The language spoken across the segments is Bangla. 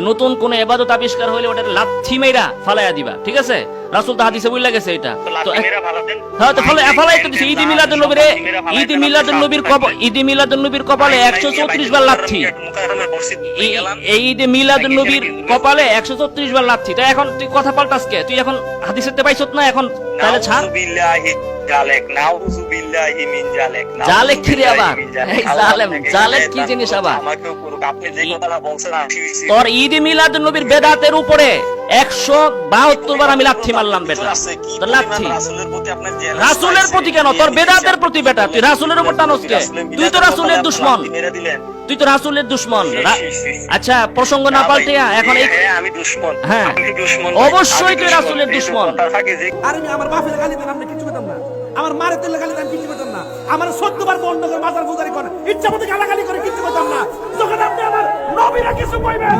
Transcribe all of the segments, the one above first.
নতুন কোন ইবাদত আবিষ্কার হইলে ওটা লাথি মেরা ফালাইয়া দিবা, ঠিক আছে? রাসূল তো হাদিসে বলে গেছে এটা। তো হ্যাঁ, তো ফালাই তো দিছে। ঈদ মিলাদুন নবীর কপালে 134 বার লাথি। এই ঈদ মিলাদুন নবীর কপালে 134 বার লাথি। তো এখন তুই কথা পাল্টাস কে? তুই এখন হাদিসেতে পাইছত না, এখন তাহলে ছাড়। জালেক কি রে আবার? এই জালেম, জালেক কি জিনিস আবার? তোর ঈদ মিলাদুন নবীর বেদাতের উপরে 172 বার আমি লাথি মারলাম বেটা। তোর লাথি রাসূলের প্রতি কেন? তোর বেদাতের প্রতি বেটা। তুই রাসূলের উপর টানস কে? তুই তো রাসূলের দুশমন, তুই তো রাসূলের দুশমন। আচ্ছা, প্রসঙ্গ না পাল্টিয়া এখন এই আমি দুশমন। হ্যাঁ, অবশ্যই তুই রাসূলের দুশমন। আরে আমার বাপের গালি দেন আপনি কিছু পেতাম না, আমার মারে তেলে গালি দেন কিছু পেতাম না, আমার 14 বার বন্ধ করে বাজার গুজারি করে ইচ্ছা মতো গালাগালি করে কিছু পেতাম না। যখন আপনি আমার নবীরা কিছু কইবেন,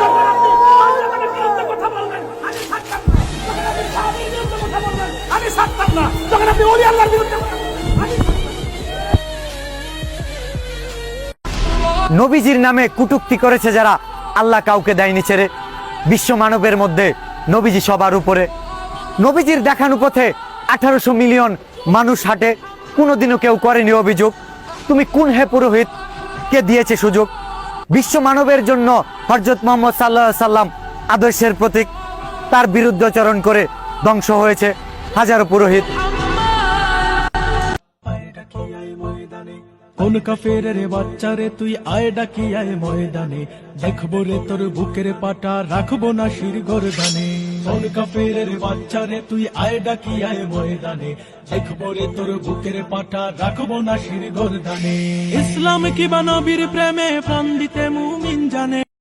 যখন আপনি আল্লাহর বিরুদ্ধে কথা বলবেন, আমি থাকতাম না। যখন আপনি সাহাবীর বিরুদ্ধে কথা বলবেন, আমি থাকতাম না। যখন আপনি ওলি আল্লাহর বিরুদ্ধে আমি নবীজির নামে কটূক্তি করেছে যারা, আল্লাহ কাউকে দেয়নি ছেড়ে। বিশ্ব মানবের মধ্যে নবীজি সবার উপরে। নবীজির দেখানো পথে 1800 মিলিয়ন মানুষ হাঁটে, কোনোদিনও কেউ করেনি অভিযোগ। তুমি কোন হে পুরোহিত, কে দিয়েছে সুযোগ? বিশ্ব মানবের জন্য হযরত মুহাম্মদ সাল্লাল্লাহু আলাইহি সাল্লাম আদর্শের প্রতীক, তার বিরুদ্ধাচরণ করে ধ্বংস হয়েছে হাজারো পুরোহিত। কোন কাফেরের বাচ্চা রে তুই আয় ডাকি আয় ময়দানে, দেখবো রে তোর বুকের পাটা রাখবো না শির গরদানে। কোন কাফেরের বাচ্চা রে তুই আয় ডাকি আয় ময়দানে, দেখবো রে তোর বুকের পাটা রাখবো না শির গরদানে। ইসলাম কি বা নবীর প্রেমে প্রাণ দিতে মুমিন জানে।